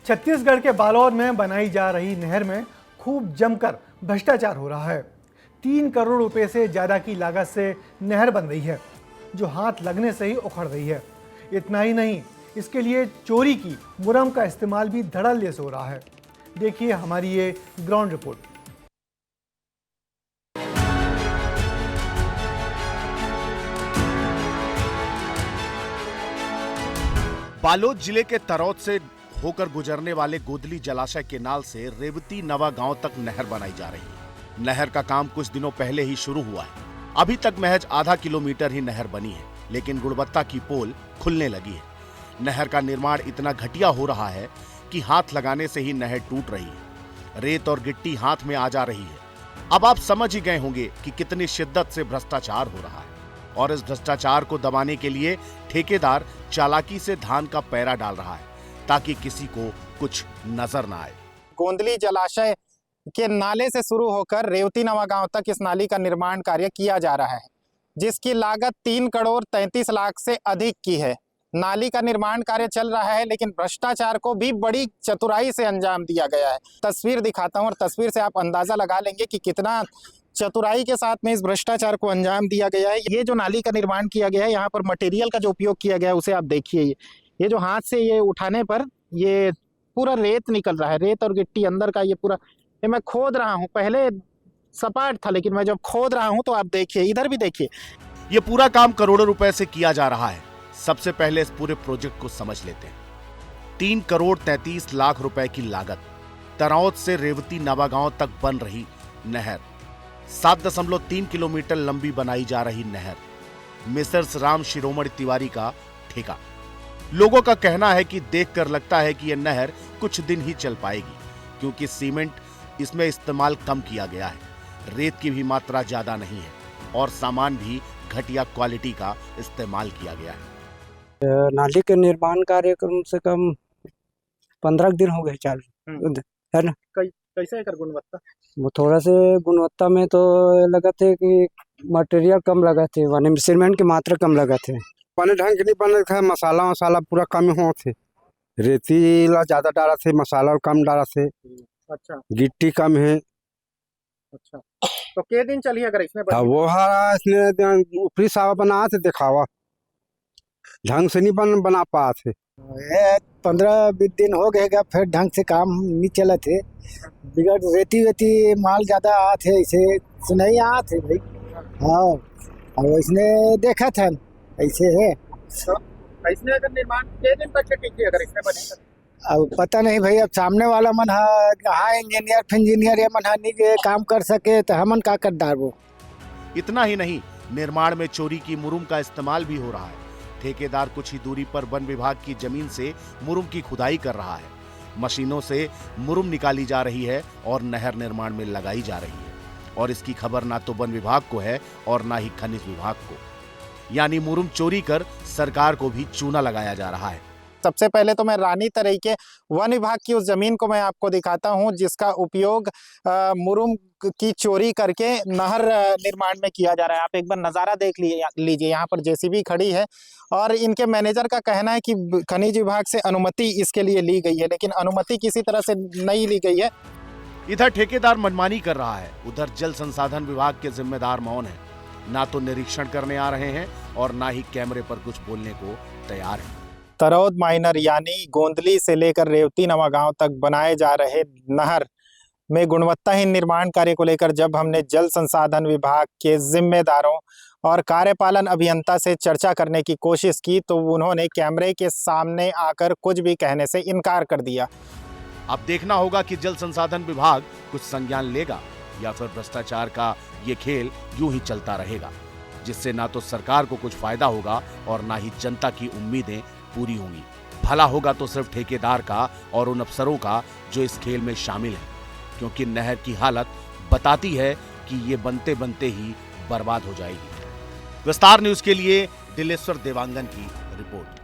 छत्तीसगढ़ के बालोद में बनाई जा रही नहर में खूब जमकर भ्रष्टाचार हो रहा है। 3 करोड़ रुपए से ज्यादा की लागत से नहर बन रही है, जो हाथ लगने से ही उखड़ रही है। इतना ही नहीं, इसके लिए चोरी की मुरम का इस्तेमाल भी धड़ल्ले से हो रहा है। देखिए हमारी ये ग्राउंड रिपोर्ट। बालोद जिले के तरौद से होकर गुजरने वाले गोदली जलाशय केनाल से रेवती नवा गांव तक नहर बनाई जा रही है। नहर का काम कुछ दिनों पहले ही शुरू हुआ है। अभी तक महज आधा किलोमीटर ही नहर बनी है, लेकिन गुणवत्ता की पोल खुलने लगी है। नहर का निर्माण इतना घटिया हो रहा है कि हाथ लगाने से ही नहर टूट रही है। रेत और गिट्टी हाथ में आ जा रही है। अब आप समझ ही गए होंगे कि कितनी शिद्दत से भ्रष्टाचार हो रहा है, और इस भ्रष्टाचार को दबाने के लिए ठेकेदार चालाकी से धान का पैरा डाल रहा है ताकि किसी को कुछ नजर ना आए। गोंदली जलाशय के नाले से शुरू होकर रेवती नवा गांव तक इस नाली का निर्माण कार्य किया जा रहा है, जिसकी लागत 3 करोड़ 33 लाख से अधिक की है। नाली का निर्माण कार्य चल रहा है, लेकिन भ्रष्टाचार को भी बड़ी चतुराई से अंजाम दिया गया है। तस्वीर दिखाता हूं और तस्वीर से आप अंदाजा लगा लेंगे कि कितना चतुराई के साथ में इस भ्रष्टाचार को अंजाम दिया गया है। ये जो नाली का निर्माण किया गया है, यहाँ पर मटेरियल का जो उपयोग किया गया है उसे आप देखिए। ये जो हाथ से ये उठाने पर ये पूरा रेत निकल रहा है, रेत और गिट्टी अंदर का ये पूरा। ये मैं खोद रहा हूँ, पहले सपाट था, लेकिन मैं जब खोद रहा हूँ तो आप देखिए, इधर भी देखिए। ये पूरा काम करोड़ों रुपए से किया जा रहा है। सबसे पहले इस पूरे प्रोजेक्ट को समझ लेते हैं। 3 करोड़ 33 लाख रुपए की लागत, तरौद से रेवती नवागांव तक बन रही नहर, 7.3 किलोमीटर लंबी बनाई जा रही नहर, मिसर्स राम शिरोमणि तिवारी का ठेका। लोगों का कहना है कि देखकर लगता है कि यह नहर कुछ दिन ही चल पाएगी, क्योंकि सीमेंट इसमें इस्तेमाल कम किया गया है, रेत की भी मात्रा ज्यादा नहीं है और सामान भी घटिया क्वालिटी का इस्तेमाल किया गया है। नाली के निर्माण कार्य कम से कम 15 दिन हो गए चालू, है ना। कैसे है गुणवत्ता? वो थोड़ा से गुणवत्ता में तो लगा थे कि मटेरियल कम लगा थे, माने सीमेंट की मात्रा कम लगा थे। पानी ढंग के नहीं बने थे, मसाला पूरा कम हो थे, रेतीला ज्यादा डाला थे, मसाला कम डाला थे। अच्छा, गिट्टी कम है। अच्छा, तो के दिन चली अगर इसमें वो इसने ऊपरी सावा बना थे, दिखावा ढंग से नहीं बना पाए थे। 15-20 दिन हो गए, फिर ढंग से काम नहीं चला थे। बिगड़ रेती माल ज्यादा आते, इसे नहीं आते भाई। हाँ, और इसने देखा था ऐसे है। तो इसने अगर निर्माण के दिन तक टिकी अगर इसमें बने, अब पता नहीं भाई। अब सामने वाला मन इंजीनियर फिर इंजीनियर ये मन नहीं काम कर सके तो हमन का कर डालबो। इतना ही नहीं, निर्माण में चोरी की मुरुम का इस्तेमाल भी हो रहा है। ठेकेदार कुछ ही दूरी पर वन विभाग की जमीन से मुरुम की खुदाई कर रहा है। मशीनों से मुरुम निकाली जा रही है और नहर निर्माण में लगाई जा रही है, और इसकी खबर ना तो वन विभाग को है और ना ही खनिज विभाग को। यानी मुरुम चोरी कर सरकार को भी चूना लगाया जा रहा है। सबसे पहले तो मैं रानी तरई के वन विभाग की उस जमीन को मैं आपको दिखाता हूं, जिसका उपयोग मुरुम की चोरी करके नहर निर्माण में किया जा रहा है। आप एक बार नज़ारा देख लीजिए। यहाँ पर जेसीबी खड़ी है और इनके मैनेजर का कहना है कि खनिज विभाग से अनुमति इसके लिए ली गई है, लेकिन अनुमति किसी तरह से नहीं ली गई है। इधर ठेकेदार मनमानी कर रहा है, उधर जल संसाधन विभाग के जिम्मेदार मौन है। ना तो निरीक्षण करने आ रहे हैं और ना ही कैमरे पर कुछ बोलने को तैयार है। तरौद माइनर यानी गोंदली से लेकर रेवती नवा गांव तक बनाए जा रहे नहर में गुणवत्ताहीन निर्माण कार्य को लेकर जब हमने जल संसाधन विभाग के जिम्मेदारों और कार्यपालन अभियंता से चर्चा करने की कोशिश की, तो उन्होंने कैमरे के सामने आकर कुछ भी कहने से इनकार कर दिया। अब देखना होगा कि जल संसाधन विभाग कुछ संज्ञान लेगा या फिर भ्रष्टाचार का ये खेल यूं ही चलता रहेगा, जिससे ना तो सरकार को कुछ फायदा होगा और ना ही जनता की उम्मीदें पूरी होंगी। भला होगा तो सिर्फ ठेकेदार का और उन अफसरों का जो इस खेल में शामिल हैं, क्योंकि नहर की हालत बताती है कि ये बनते बनते ही बर्बाद हो जाएगी। विस्तार न्यूज के लिए दिलेश्वर देवांगन की रिपोर्ट।